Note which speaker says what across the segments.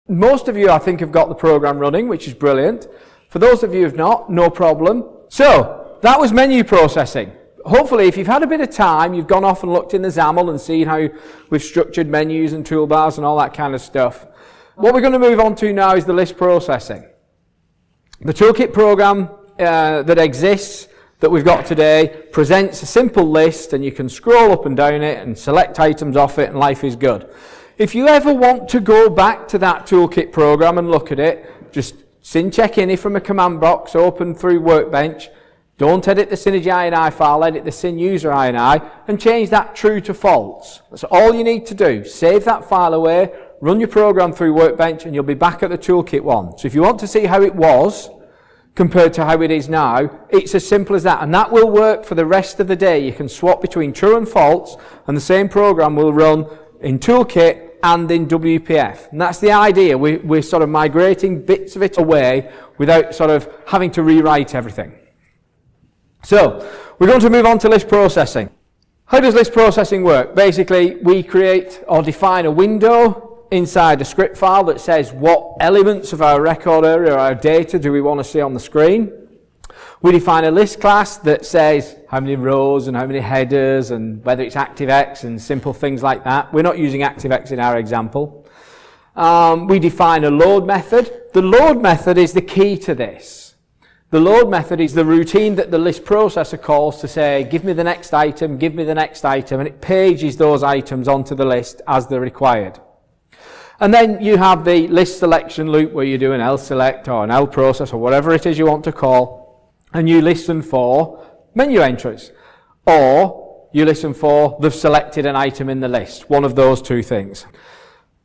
Speaker 1: Most of you, I think, have got the program running, which is brilliant. For those of you who have not, no problem. So, that was menu processing. Hopefully, if you've had a bit of time, you've gone off and looked in the XAML and seen how we've structured menus and toolbars and all that kind of stuff. What we're going to move on to now is the list processing. The Toolkit program that exists, that we've got today, presents a simple list, and you can scroll up and down it and select items off it, and life is good. If you ever want to go back to that Toolkit program and look at it, just check in from a command box, open through Workbench. Don't edit the Synergy INI file, edit the Syn user INI, and change that true to false. That's all you need to do. Save that file away, run your program through Workbench, and you'll be back at the Toolkit one. So if you want to see how it was compared to how it is now, it's as simple as that. And that will work for the rest of the day. You can swap between true and false, and the same program will run in Toolkit and in WPF. And that's the idea. We're sort of migrating bits of it away without sort of having to rewrite everything. So, we're going to move on to list processing. How does list processing work? Basically, we create or define a window inside a script file that says what elements of our record area or our data do we want to see on the screen. We define a list class that says how many rows and how many headers and whether it's ActiveX and simple things like that. We're not using ActiveX in our example. We define a load method. The load method is the key to this. The load method is the routine that the list processor calls to say, give me the next item, give me the next item, and it pages those items onto the list as they're required. And then you have the list selection loop where you do an L select or an L process or whatever it is you want to call, and you listen for menu entries, or you listen for they've selected an item in the list, one of those two things.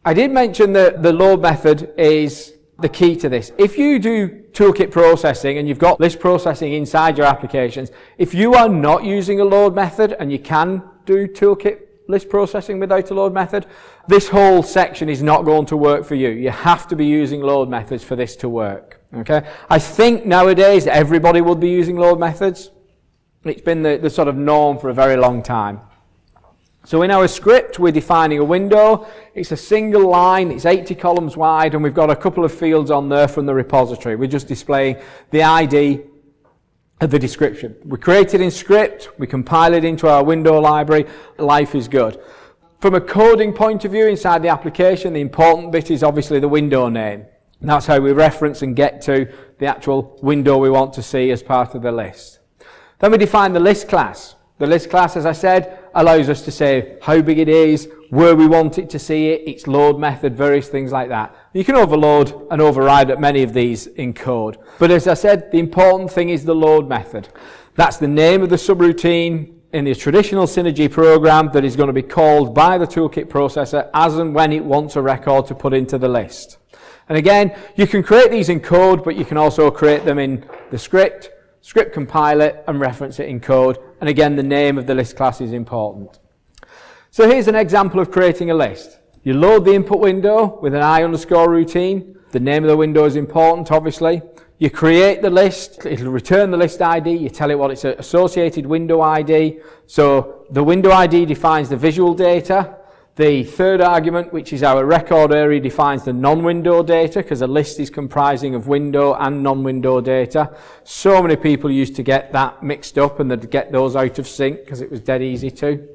Speaker 1: I did mention that the load method is the key to this. If you do Toolkit processing and you've got list processing inside your applications, if you are not using a load method and you can do Toolkit list processing without a load method, this whole section is not going to work for you. You have to be using load methods for this to work. Okay? I think nowadays everybody will be using load methods. It's been the sort of norm for a very long time. So in our script, we're defining a window. It's a single line, it's 80 columns wide, and we've got a couple of fields on there from the repository. We're just displaying the ID of the description. We create it in script, we compile it into our window library, life is good. From a coding point of view inside the application, the important bit is obviously the window name. And that's how we reference and get to the actual window we want to see as part of the list. Then we define the list class. The list class, as I said, allows us to say how big it is, where we want it to see it, its load method, various things like that. You can overload and override many of these in code. But as I said, the important thing is the load method. That's the name of the subroutine in the traditional Synergy program that is going to be called by the Toolkit processor as and when it wants a record to put into the list. And again, you can create these in code, but you can also create them in the script compile it, and reference it in code. And again, the name of the list class is important. So here's an example of creating a list. You load the input window with an I_ routine. The name of the window is important, obviously. You create the list. It'll return the list ID. You tell it what its associated window ID. So the window ID defines the visual data. The third argument, which is our record area, defines the non-window data, because a list is comprising of window and non-window data. So many people used to get that mixed up and they'd get those out of sync because it was dead easy to.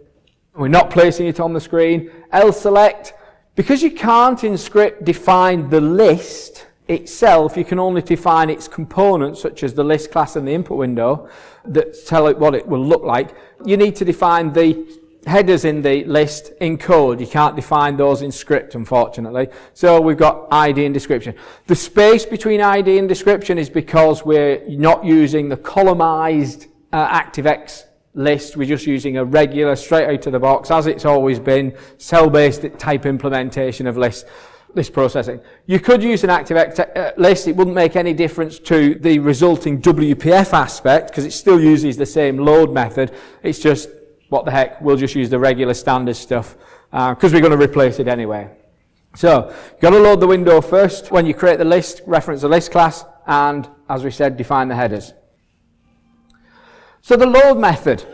Speaker 1: We're not placing it on the screen. L select, because you can't in script define the list itself, you can only define its components, such as the list class and the input window, that tell it what it will look like. You need to define the headers in the list in code. You can't define those in script, unfortunately. So we've got ID and description. The space between ID and description is because we're not using the columnized ActiveX list. We're just using a regular, straight out of the box, as it's always been, cell-based type implementation of list processing. You could use an ActiveX list. It wouldn't make any difference to the resulting WPF aspect, because it still uses the same load method. It's just, what the heck, we'll just use the regular standard stuff because we're going to replace it anyway. So, you've got to load the window first. When you create the list, reference the list class, and, as we said, define the headers. So the load method.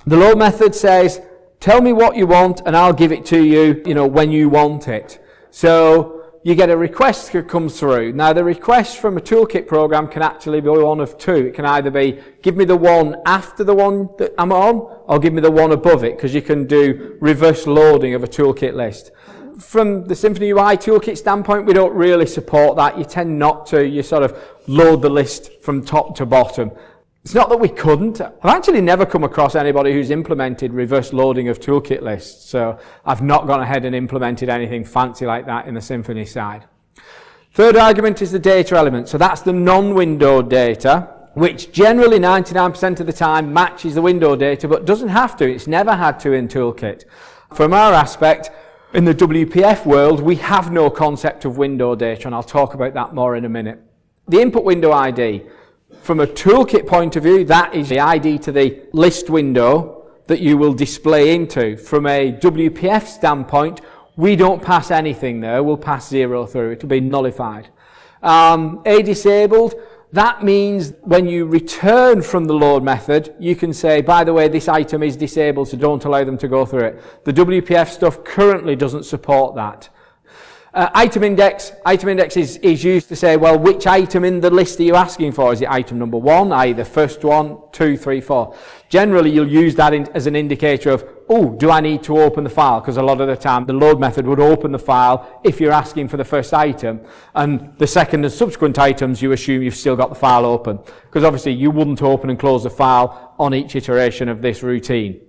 Speaker 1: The load method says, tell me what you want and I'll give it to you, when you want it. So, you get a request that comes through. Now the request from a Toolkit program can actually be one of two. It can either be, give me the one after the one that I'm on, or give me the one above it, because you can do reverse loading of a Toolkit list. From the Symphony UI Toolkit standpoint, we don't really support that. You tend not to. You sort of load the list from top to bottom. It's not that we couldn't. I've actually never come across anybody who's implemented reverse loading of Toolkit lists, so I've not gone ahead and implemented anything fancy like that in the Symphony side. Third argument is the data element. So that's the non-window data, which generally 99% of the time matches the window data, but doesn't have to. It's never had to in Toolkit. From our aspect, in the WPF world, we have no concept of window data, and I'll talk about that more in a minute. The input window ID. From a Toolkit point of view, that is the ID to the list window that you will display into. From a WPF standpoint, we don't pass anything there. We'll pass 0 through. It'll be nullified. A disabled, that means when you return from the load method, you can say, by the way, this item is disabled, so don't allow them to go through it. The WPF stuff currently doesn't support that. Item index is used to say, well, which item in the list are you asking for? Is it item number 1, i.e. the first one, 2, 3, 4? Generally, you'll use that as an indicator of, oh, do I need to open the file? Because a lot of the time, the load method would open the file if you're asking for the first item. And the second and subsequent items, you assume you've still got the file open. Because obviously, you wouldn't open and close the file on each iteration of this routine.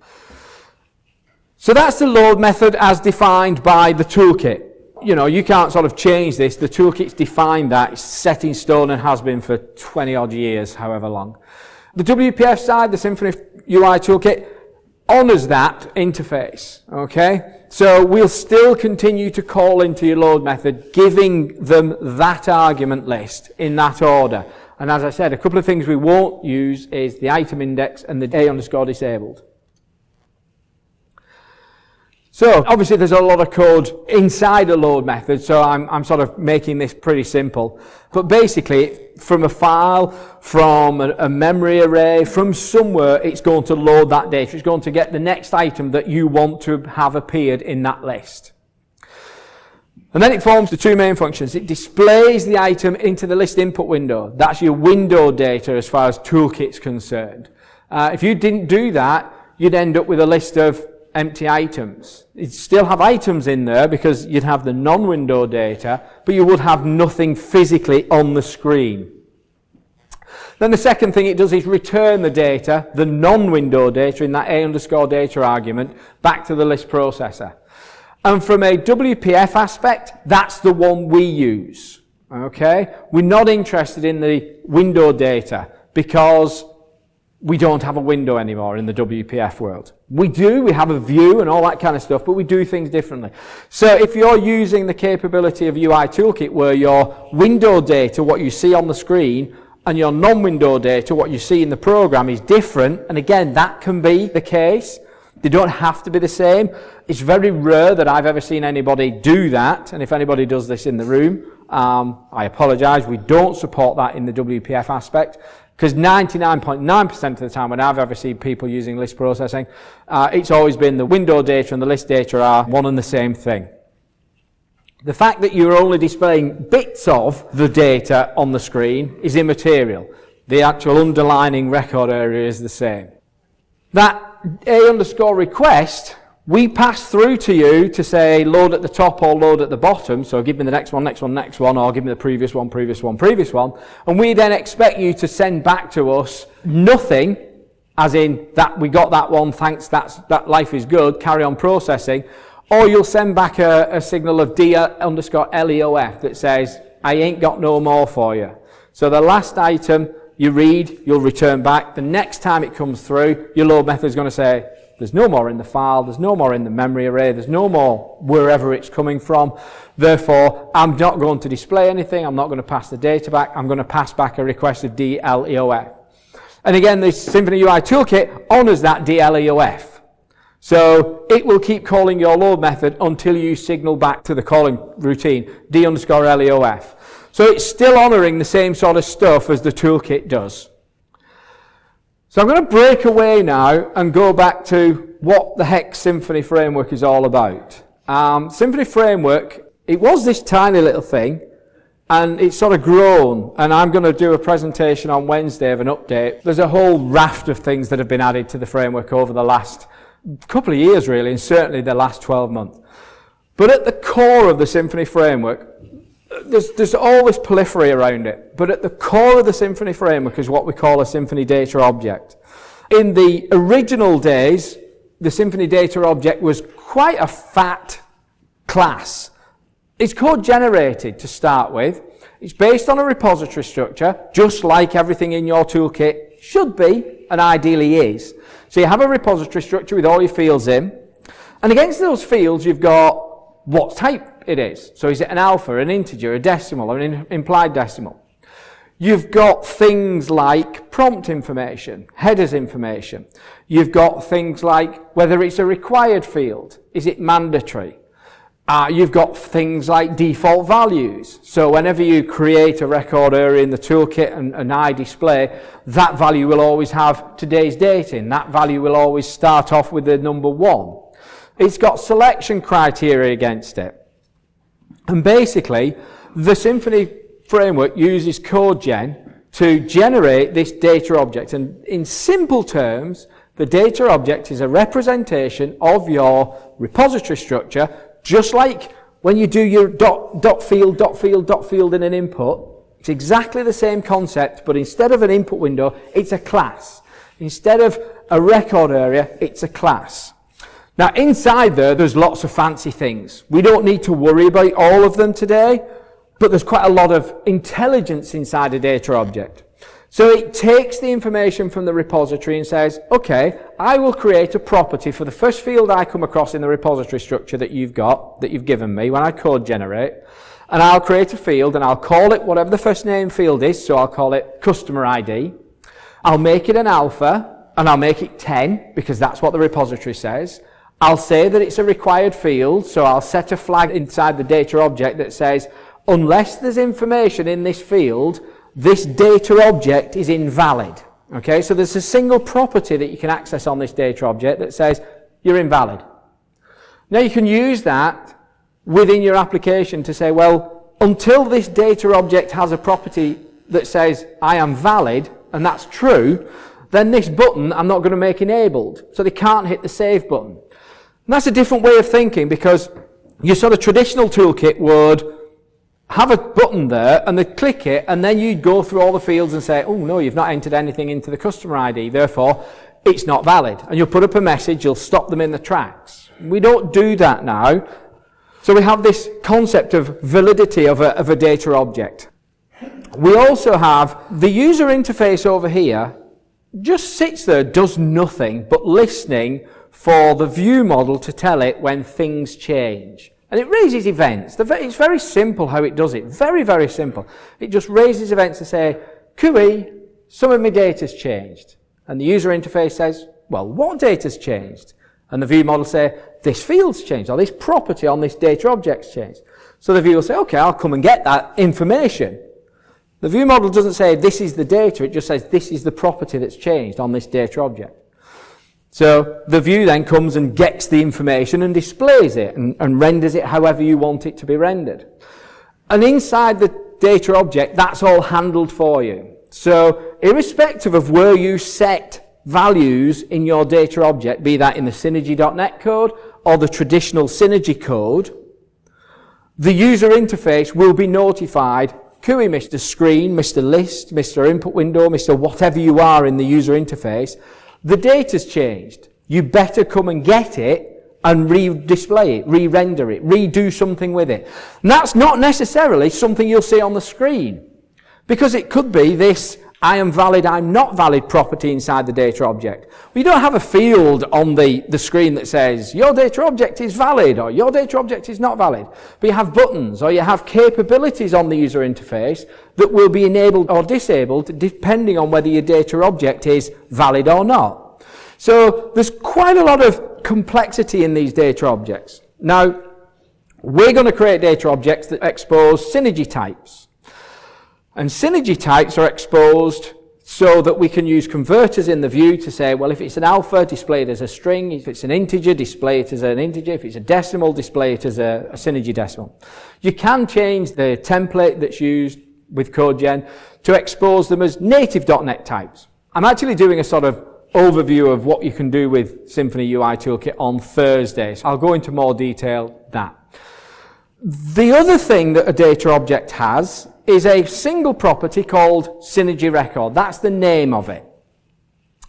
Speaker 1: So that's the load method as defined by the Toolkit. You know, you can't sort of change this. The Toolkit's defined that. It's set in stone and has been for 20 odd years, however long. The WPF side, the Symphony UI Toolkit, honors that interface, okay? So we'll still continue to call into your load method, giving them that argument list in that order. And as I said, a couple of things we won't use is the item index and the A_disabled. So obviously there's a lot of code inside a load method, so I'm sort of making this pretty simple. But basically, from a file, from a memory array, from somewhere, it's going to load that data. It's going to get the next item that you want to have appeared in that list. And then it forms the two main functions. It displays the item into the list input window. That's your window data as far as Toolkit's concerned. If you didn't do that, you'd end up with a list of empty items. You'd still have items in there because you'd have the non-window data, but you would have nothing physically on the screen. Then the second thing it does is return the data, the non-window data in that A_data argument, back to the list processor. And from a WPF aspect, that's the one we use. Okay? We're not interested in the window data because we don't have a window anymore in the WPF world. We do, we have a view and all that kind of stuff, but we do things differently. So if you're using the capability of UI Toolkit where your window data, what you see on the screen, and your non-window data, what you see in the program, is different, and again, that can be the case. They don't have to be the same. It's very rare that I've ever seen anybody do that, and if anybody does this in the room, I apologise, we don't support that in the WPF aspect. Because 99.9% of the time when I've ever seen people using list processing, it's always been the window data and the list data are one and the same thing. The fact that you're only displaying bits of the data on the screen is immaterial. The actual underlining record area is the same. That A_request, we pass through to you to say load at the top or load at the bottom, so give me the next one, next one, next one, or give me the previous one, previous one, previous one, and we then expect you to send back to us nothing, as in that we got that one, thanks, that life is good, carry on processing, or you'll send back a signal of D_LEOF that says, I ain't got no more for you. So the last item you read, you'll return back. The next time it comes through, your load method is going to say, there's no more in the file, there's no more in the memory array, there's no more wherever it's coming from. Therefore, I'm not going to display anything, I'm not going to pass the data back, I'm going to pass back a request of DLEOF. And again, the Symphony UI Toolkit honors that DLEOF. So it will keep calling your load method until you signal back to the calling routine, D_LEOF. So it's still honoring the same sort of stuff as the Toolkit does. So I'm going to break away now and go back to what the heck Symphony Framework is all about. Symphony Framework It was this tiny little thing, and it's sort of grown, and I'm going to do a presentation on Wednesday of an update. There's a whole raft of things that have been added to the framework over the last couple of years, really, and certainly the last 12 months. But at the core of the Symphony Framework, there's all this periphery around it, but at the core of the Symphony Framework is what we call a Symphony Data Object. In the original days, the Symphony Data Object was quite a fat class. It's code generated to start with. It's based on a repository structure, just like everything in your toolkit should be, and ideally is. So you have a repository structure with all your fields in, and against those fields you've got what type it is. So is it an alpha, an integer, a decimal, or an implied decimal? You've got things like prompt information, headers information. You've got things like whether it's a required field, is it mandatory? You've got things like default values. So whenever you create a record area in the toolkit and an iDisplay, that value will always have today's date in. That value will always start off with the number 1. It's got selection criteria against it. And basically, the Symphony Framework uses CodeGen to generate this data object. And in simple terms, the data object is a representation of your repository structure, just like when you do your dot field in an input. It's exactly the same concept, but instead of an input window, it's a class. Instead of a record area, it's a class. Now inside there's lots of fancy things. We don't need to worry about all of them today, but there's quite a lot of intelligence inside a data object. So it takes the information from the repository and says, okay, I will create a property for the first field I come across in the repository structure that you've given me when I code generate, and I'll create a field and I'll call it whatever the first name field is, so I'll call it customer ID. I'll make it an alpha, and I'll make it 10, because that's what the repository says. I'll say that it's a required field, so I'll set a flag inside the data object that says, unless there's information in this field, this data object is invalid. Okay, so there's a single property that you can access on this data object that says you're invalid. Now you can use that within your application to say, well, until this data object has a property that says I am valid, and that's true, then this button I'm not going to make enabled. So they can't hit the save button. And that's a different way of thinking, because your sort of traditional toolkit would have a button there, and they click it, and then you go through all the fields and say, oh no, you've not entered anything into the customer ID, therefore it's not valid. And you'll put up a message, you'll stop them in the tracks. We don't do that now. So we have this concept of validity of a data object. We also have the user interface over here, just sits there, does nothing but listening for the view model to tell it when things change. And it raises events. It's very simple how it does it. Very, very simple. It just raises events to say, QE, some of my data's changed. And the user interface says, well, what data's changed? And the view model say, this field's changed, or this property on this data object's changed. So the view will say, okay, I'll come and get that information. The view model doesn't say, this is the data. It just says, this is the property that's changed on this data object. So the view then comes and gets the information and displays it and renders it however you want it to be rendered. And inside the data object, that's all handled for you. So irrespective of where you set values in your data object, be that in the Synergy.net code or the traditional Synergy code, the user interface will be notified, QE Mr. Screen, Mr. List, Mr. Input Window, Mr. whatever you are in the user interface, the data's changed. You better come and get it and re-display it, re-render it, redo something with it. And that's not necessarily something you'll see on the screen, because it could be this I am valid, I'm not valid property inside the data object. We don't have a field on the screen that says your data object is valid or your data object is not valid. But you have buttons or you have capabilities on the user interface that will be enabled or disabled depending on whether your data object is valid or not. So there's quite a lot of complexity in these data objects. Now, we're going to create data objects that expose synergy types. And synergy types are exposed so that we can use converters in the view to say, well, if it's an alpha, display it as a string. If it's an integer, display it as an integer. If it's a decimal, display it as a synergy decimal. You can change the template that's used with CodeGen to expose them as native .NET types. I'm actually doing a sort of overview of what you can do with Symphony UI Toolkit on Thursday. So I'll go into more detail that. The other thing that a data object has is a single property called synergy record. That's the name of it.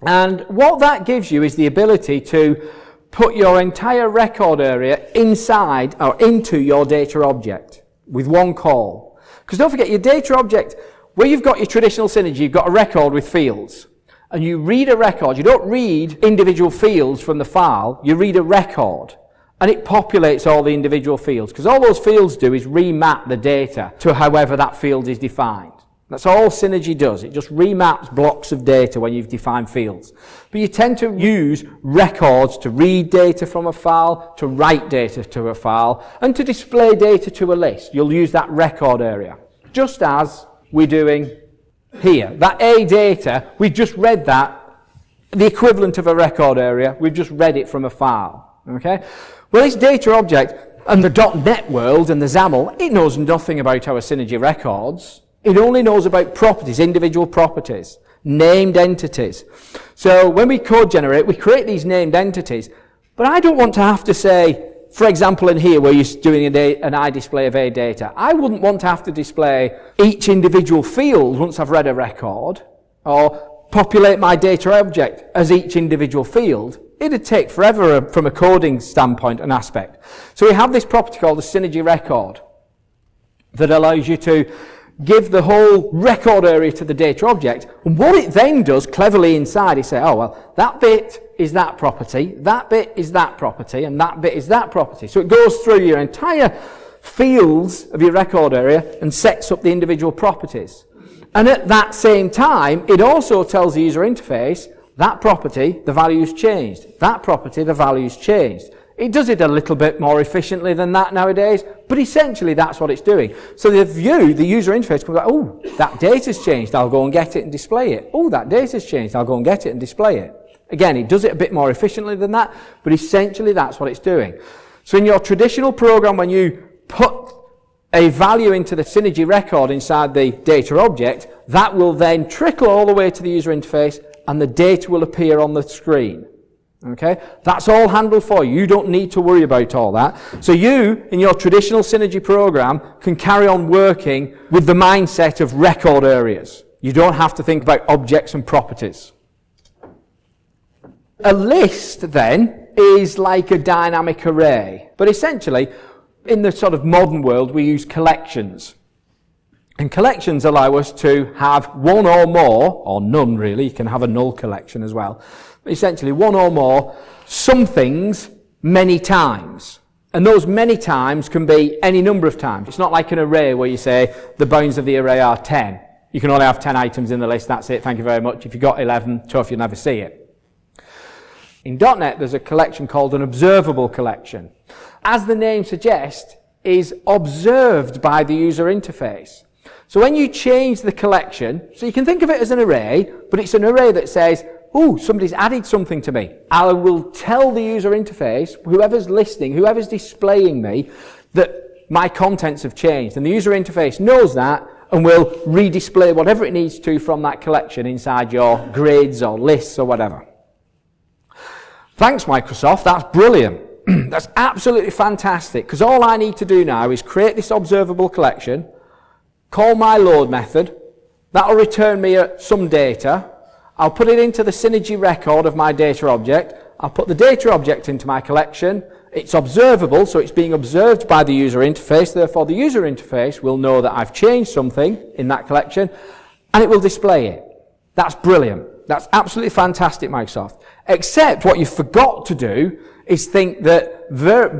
Speaker 1: And what that gives you is the ability to put your entire record area inside or into your data object with one call. Because don't forget, your data object, where you've got your traditional synergy, you've got a record with fields. And you read a record. You don't read individual fields from the file. You read a record. And it populates all the individual fields. Because all those fields do is remap the data to however that field is defined. That's all Synergy does. It just remaps blocks of data when you've defined fields. But you tend to use records to read data from a file, to write data to a file, and to display data to a list. You'll use that record area. Just as we're doing here. That A data, we've just read that, the equivalent of a record area, we've just read it from a file. Okay? Well, this data object and the .NET world and the XAML, it knows nothing about our Synergy records. It only knows about properties, individual properties, named entities. So when we code generate, we create these named entities, but I don't want to have to say, for example, in here where you're doing an iDisplay of A data, I wouldn't want to have to display each individual field once I've read a record, or populate my data object as each individual field. It'd take forever from a coding standpoint and aspect. So we have this property called the synergy record that allows you to give the whole record area to the data object, and what it then does cleverly inside is say, oh well, that bit is that property, that bit is that property, and that bit is that property. So it goes through your entire fields of your record area and sets up the individual properties. And at that same time, it also tells the user interface, that property, the value's changed. That property, the value's changed. It does it a little bit more efficiently than that nowadays, but essentially that's what it's doing. So the view, the user interface comes like, oh, that data's changed, I'll go and get it and display it. Oh, that data's changed, I'll go and get it and display it. Again, it does it a bit more efficiently than that, but essentially that's what it's doing. So in your traditional program, when you put a value into the synergy record inside the data object, that will then trickle all the way to the user interface, and the data will appear on the screen. Okay? That's all handled for you. You don't need to worry about all that. So you, in your traditional Synergy program, can carry on working with the mindset of record areas. You don't have to think about objects and properties. A list, then, is like a dynamic array. But essentially, in the sort of modern world, we use collections. And collections allow us to have one or more, or none really, you can have a null collection as well, but essentially one or more somethings many times. And those many times can be any number of times. It's not like an array where you say the bounds of the array are 10. You can only have 10 items in the list, that's it, thank you very much. If you've got 11, tough, you'll never see it. In .NET there's a collection called an observable collection. As the name suggests, is observed by the user interface. So when you change the collection, so you can think of it as an array, but it's an array that says, oh, somebody's added something to me. I will tell the user interface, whoever's listening, whoever's displaying me, that my contents have changed. And the user interface knows that and will redisplay whatever it needs to from that collection inside your grids or lists or whatever. Thanks, Microsoft. That's brilliant. That's absolutely fantastic, because all I need to do now is create this observable collection, call my load method, that'll return me some data, I'll put it into the synergy record of my data object, I'll put the data object into my collection, it's observable, so it's being observed by the user interface, therefore the user interface will know that I've changed something in that collection, and it will display it. That's brilliant. That's absolutely fantastic, Microsoft. Except what you forgot to do is think that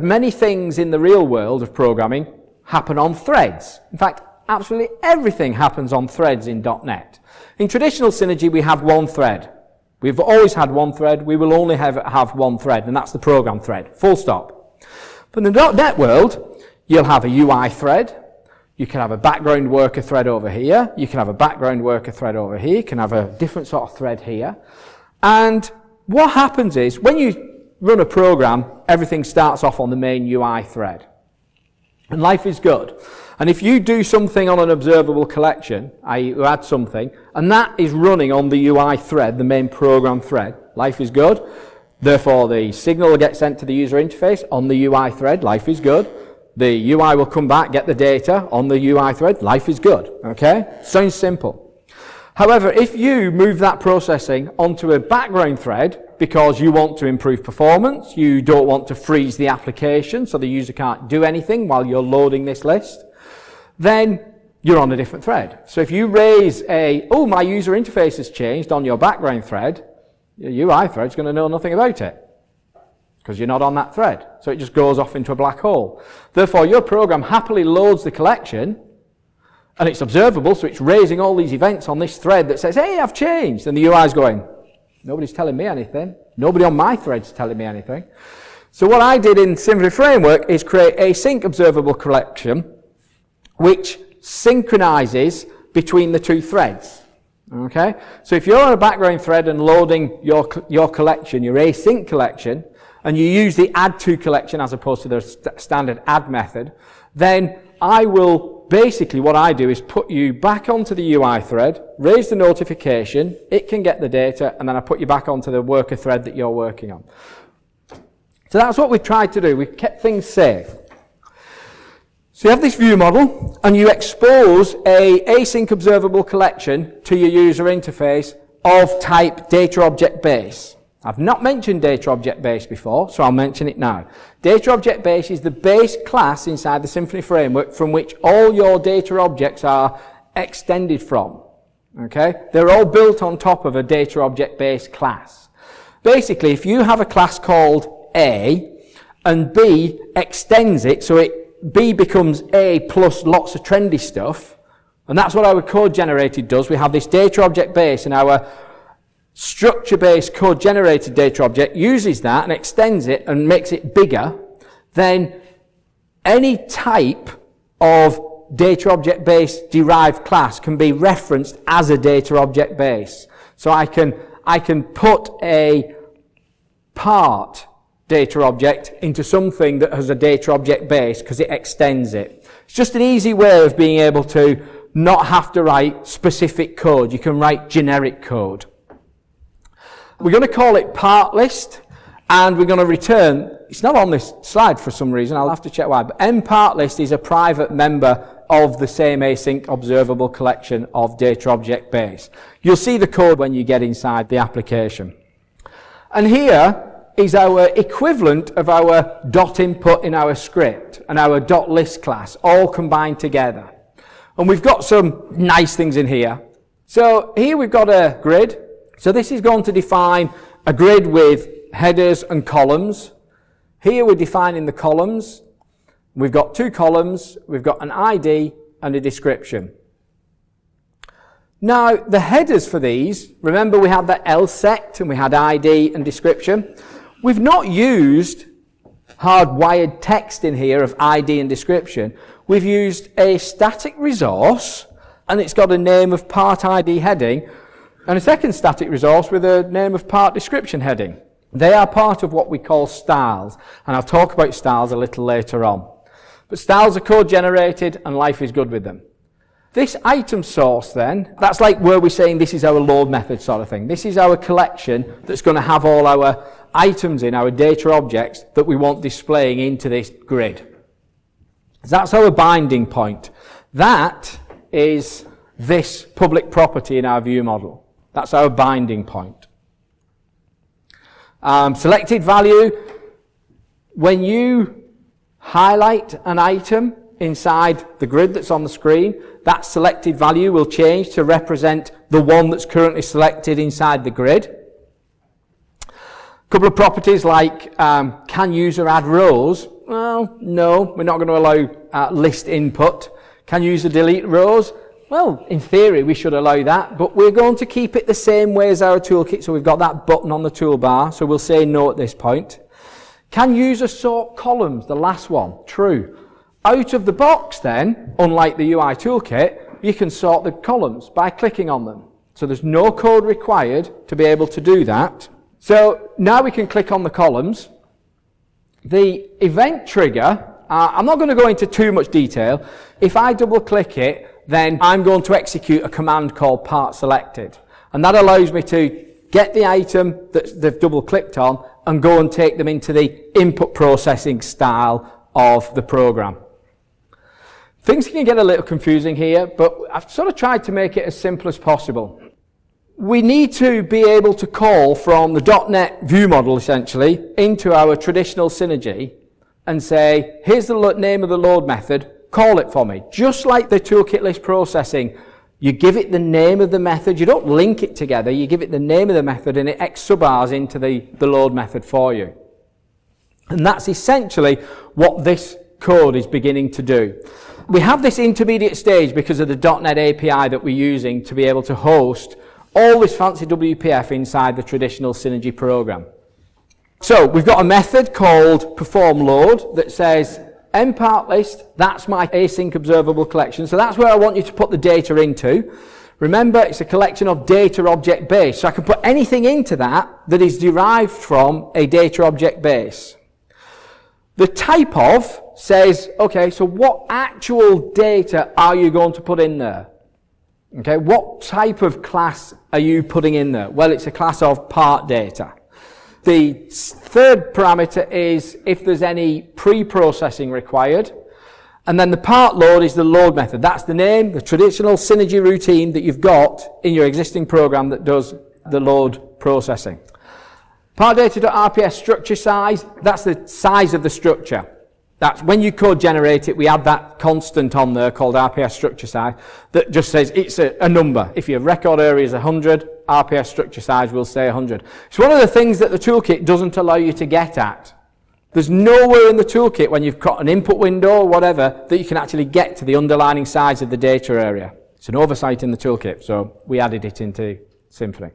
Speaker 1: many things in the real world of programming happen on threads. In fact, absolutely everything happens on threads in .NET. In traditional Synergy, we have one thread. We've always had one thread. We will only have one thread, and that's the program thread. Full stop. But in the .NET world, you'll have a UI thread, You can have a background worker thread over here. You can have a background worker thread over here. You can have a different sort of thread here. And what happens is, when you run a program, everything starts off on the main UI thread. And life is good. And if you do something on an observable collection, i.e. you add something, and that is running on the UI thread, the main program thread, life is good. Therefore, the signal will get sent to the user interface on the UI thread, life is good. The UI will come back, get the data on the UI thread, life is good. Okay? Sounds simple. However, if you move that processing onto a background thread because you want to improve performance, you don't want to freeze the application so the user can't do anything while you're loading this list, then you're on a different thread. So if you raise oh, my user interface has changed on your background thread, your UI thread's going to know nothing about it because you're not on that thread. So it just goes off into a black hole. Therefore, your program happily loads the collection and it's observable, so it's raising all these events on this thread that says, hey, I've changed. And the UI's going, nobody's telling me anything. Nobody on my thread's telling me anything. So what I did in Symphony Framework is create AsyncObservableCollection, which synchronizes between the two threads. Okay? So if you're on a background thread and loading your collection, your async collection, and you use the add to collection as opposed to the standard add method, then I will basically, what I do is put you back onto the UI thread, raise the notification, it can get the data, and then I put you back onto the worker thread that you're working on. So that's what we've tried to do. We've kept things safe. So you have this view model, and you expose a AsyncObservableCollection to your user interface of type Data Object Base. I've not mentioned Data Object Base before, so I'll mention it now. Data Object Base is the base class inside the Symphony Framework from which all your data objects are extended from. Okay? They're all built on top of a Data Object Base class. Basically, if you have a class called A, and B extends it, so B becomes A plus lots of trendy stuff, and that's what our code generated does. We have this Data Object Base, and our structure-based code-generated data object uses that and extends it and makes it bigger, then any type of data object base derived class can be referenced as a data object base. So I can put a part data object into something that has a data object base because it extends it. It's just an easy way of being able to not have to write specific code. You can write generic code. We're going to call it part list, and we're going to return, it's not on this slide for some reason, I'll have to check why, but mPartList is a private member of the same AsyncObservableCollection of data object base. You'll see the code when you get inside the application. And here is our equivalent of our .input in our script and our .list class, all combined together. And we've got some nice things in here. So here we've got a grid. So this is going to define a grid with headers and columns. Here we're defining the columns. We've got two columns. We've got an ID and a description. Now, the headers for these, remember we had that LSect and we had ID and description. We've not used hardwired text in here of ID and description. We've used a static resource, and it's got a name of part ID heading, and a second static resource with a name of part description heading. They are part of what we call styles, and I'll talk about styles a little later on. But styles are code generated, and life is good with them. This item source then, that's like where we're saying this is our load method sort of thing. This is our collection that's going to have all our items in, our data objects that we want displaying into this grid. That's our binding point. That is this public property in our view model. That's our binding point. Selected value, when you highlight an item inside the grid that's on the screen, that selected value will change to represent the one that's currently selected inside the grid. A couple of properties like can user add rows? Well, no, we're not going to allow list input. Can user delete rows? Well, in theory, we should allow that, but we're going to keep it the same way as our toolkit, so we've got that button on the toolbar, so we'll say no at this point. Can user sort columns? The last one, true. Out of the box then, unlike the UI toolkit, you can sort the columns by clicking on them. So there's no code required to be able to do that. So now we can click on the columns. The event trigger, I'm not going to go into too much detail. If I double click it, then I'm going to execute a command called part selected. And that allows me to get the item that they've double clicked on and go and take them into the input processing style of the program. Things can get a little confusing here, but I've sort of tried to make it as simple as possible. We need to be able to call from the .NET view model, essentially, into our traditional Synergy and say, here's the name of the load method, call it for me. Just like the toolkit list processing, you give it the name of the method, you don't link it together, you give it the name of the method and it XSubRs into the load method for you. And that's essentially what this code is beginning to do. We have this intermediate stage because of the .NET API that we're using to be able to host all this fancy WPF inside the traditional Synergy program. So we've got a method called performLoad that says mPartList, that's my AsyncObservableCollection, so that's where I want you to put the data into. Remember, it's a collection of data object base, so I can put anything into that that is derived from a data object base. The type of says, okay, so what actual data are you going to put in there? Okay, what type of class are you putting in there? Well, it's a class of part data. The third parameter is if there's any pre-processing required. And then the part load is the load method. That's the name, the traditional Synergy routine that you've got in your existing program that does the load processing. Part data.rps structure size, that's the size of the structure. That's when you code generate it, we add that constant on there called RPS structure size that just says it's a number. If your record area is 100, RPS structure size will say 100. It's one of the things that the toolkit doesn't allow you to get at. There's nowhere in the toolkit when you've got an input window or whatever that you can actually get to the underlining size of the data area. It's an oversight in the toolkit, so we added it into Symphony.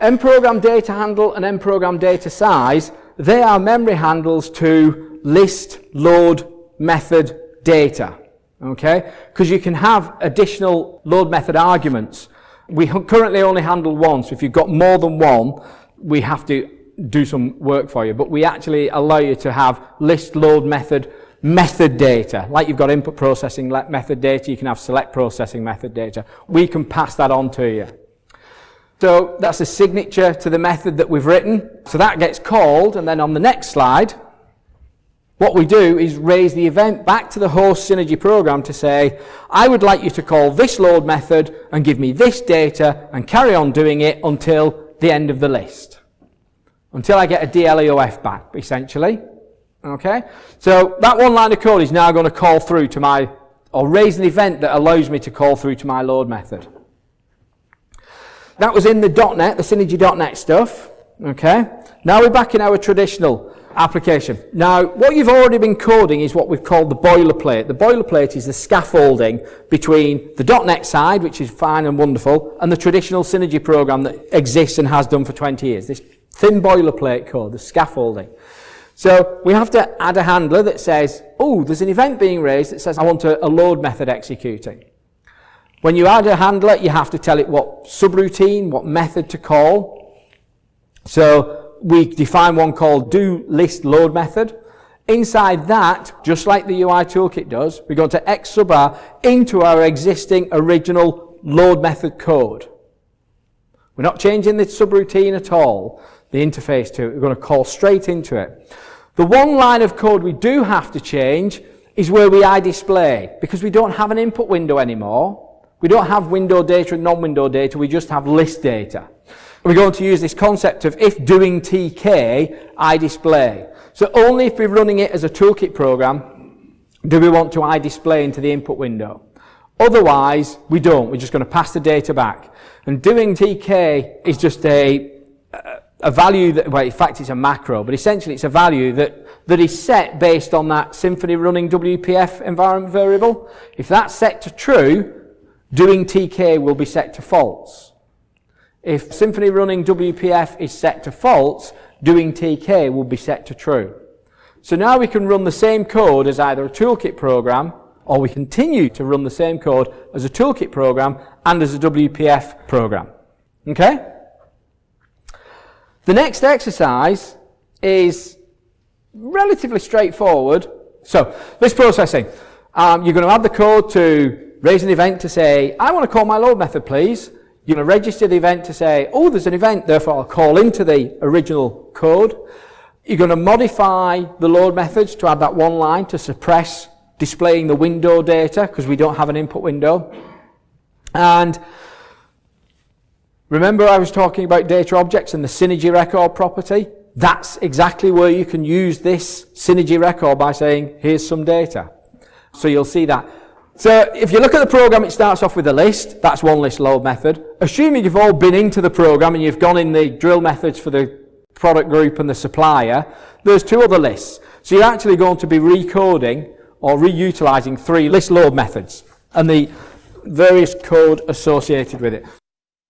Speaker 1: mProgram data handle and mProgram data size, they are memory handles to list, load, method, data. Okay? Because you can have additional load method arguments. We currently only handle one, so if you've got more than one, we have to do some work for you. But we actually allow you to have list, load, method data. Like you've got input processing method data, you can have select processing method data. We can pass that on to you. So that's a signature to the method that we've written. So that gets called, and then on the next slide, what we do is raise the event back to the host Synergy program to say, I would like you to call this load method and give me this data and carry on doing it until the end of the list. Until I get a DLEOF back, essentially. Okay? So that one line of code is now going to call through to or raise an event that allows me to call through to my load method. That was in the .NET, the Synergy.NET stuff. Okay? Now we're back in our traditional application. Now, what you've already been coding is what we've called the boilerplate. The boilerplate is the scaffolding between the .NET side, which is fine and wonderful, and the traditional Synergy program that exists and has done for 20 years. This thin boilerplate code, the scaffolding. So we have to add a handler that says, oh, there's an event being raised that says I want a load method executing. When you add a handler, you have to tell it what subroutine, what method to call. So we define one called doListLoad method. Inside that, just like the UI toolkit does, we're going to XSubR into our existing original load method code. We're not changing the subroutine at all, the interface to it. We're going to call straight into it. The one line of code we do have to change is where we iDisplay, because we don't have an input window anymore. We don't have window data and non-window data, we just have list data. We're going to use this concept of if doing TK, iDisplay. So only if we're running it as a toolkit program do we want to iDisplay into the input window. Otherwise, we don't. We're just going to pass the data back. And doing TK is just a value that, well, in fact, it's a macro, but essentially it's a value that is set based on that Symphony running WPF environment variable. If that's set to true, doing TK will be set to false. If Symphony running WPF is set to false, doing TK will be set to true. So now we can run the same code as either a Toolkit program, or we continue to run the same code as a Toolkit program and as a WPF program. Okay? The next exercise is relatively straightforward. So, list processing. You're going to add the code to raise an event to say, I want to call my load method, please. You're going to register the event to say, oh, there's an event, therefore I'll call into the original code. You're going to modify the load methods to add that one line to suppress displaying the window data, because we don't have an input window. And remember I was talking about data objects and the synergy record property? That's exactly where you can use this synergy record by saying, here's some data. So you'll see that. So if you look at the program, it starts off with a list. That's one list load method. Assuming you've all been into the program and you've gone in the drill methods for the product group and the supplier, there's two other lists. So you're actually going to be recoding or reutilizing 3 list load methods and the various code associated with it.